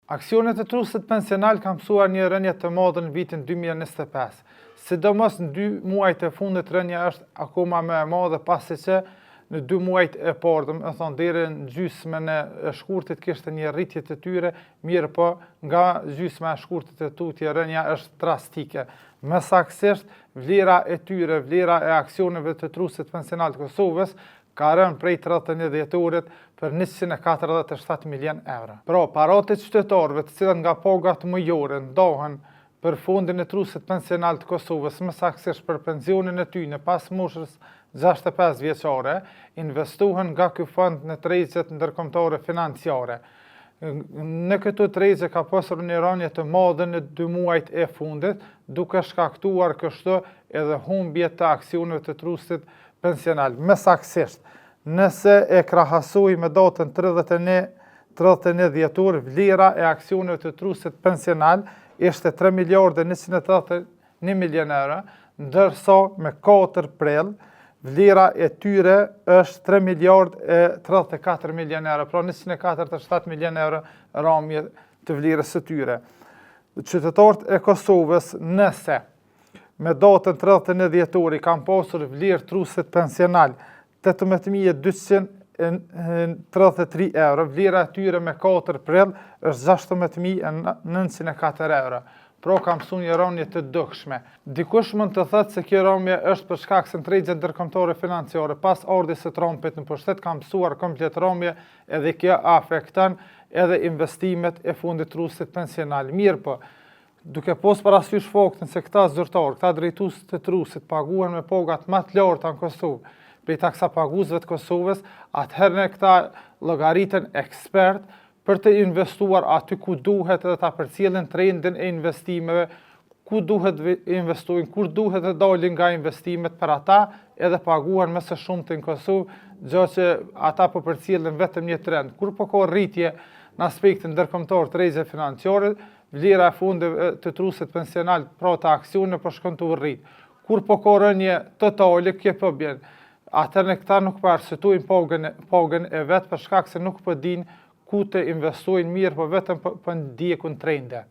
Aksionet e trusit pensional kanë mësuar një rënje të madhe në vitin 2025. Sidomos në 2 muajt e fundit rënja është akoma më e madhe pasi që në 2 muajt e parë, do të thonë deri në gjysmën e shkurtit kishte një rritje të tyre, mirë po nga gjysma e shkurtit e tutje rënja është drastike. Më saktësisht vlera e tyre, vlera e aksioneve të trusit pensional të Kosovës ka rënë prej 31 dhjetorit për 147 milion euro. Pra, parat e qytetarëve të cilët nga pagat mujore ndohen për fondin e trusit pensional të Kosovës, më saktësisht për pensionin e tyre pas moshës 65 vjeçare, investohen nga ky fond në tregjet ndërkombëtare financiare. Në këto tregje ka pasur një rënje të madhe në 2 muajt e fundit, duke shkaktuar kështu edhe humbje të aksioneve të trusit pensional. Më saktësisht, nëse e krahasoj me datën 31 dhjetor, vlera e aksioneve të trusit pensional ishte 3 miliardë 131 milion euro, ndërsa me 4 prill vlera e tyre është 3 miliardë 34 milion euro, pra 147 milion euro ramje të vlerës së tyre. Qytetarët e Kosovës, nëse me datën 31 dhjetori kanë pasur vlerë trusit pensional 18.233 euro, vlera e tyre me 4 prill është 16.904 euro. Pra ka mësuar një rënje të dukshme. Dikush mund të thotë se kjo rënje është për shkak se tregjet ndërkombëtare financiare pas ardhjes së Trumpit në pushtet ka mësuar komplet rënje edhe kjo afekton edhe investimet e fondit trusit pensional. Mirë po, duke pas parasysh faktin se këta zyrtarë, këta drejtues të trusit paguhen me pagat më të larta në Kosovë, prej taksapaguesve të Kosovës, atëherë këta llogaritën ekspert për të investuar aty ku duhet edhe ta përcjellin trendin e investimeve, ku duhet investojnë, kur duhet të dalin nga investimet për ata, edhe paguhen më së shumti në Kosovë, gjë që ata po përcjellin vetëm një trend. Kur po ka rritje në aspektin ndërkombëtar tregje financiare, vlera e fondeve të trusit pensional, pra të aksione po shkon të rrit. Kur po ka rënje totale, kjo po bjen. Atëherë këta nuk po arsytojnë pagën e vet për shkak se nuk po dinë ku të investojnë mirë, po vetëm për ndjekun trende.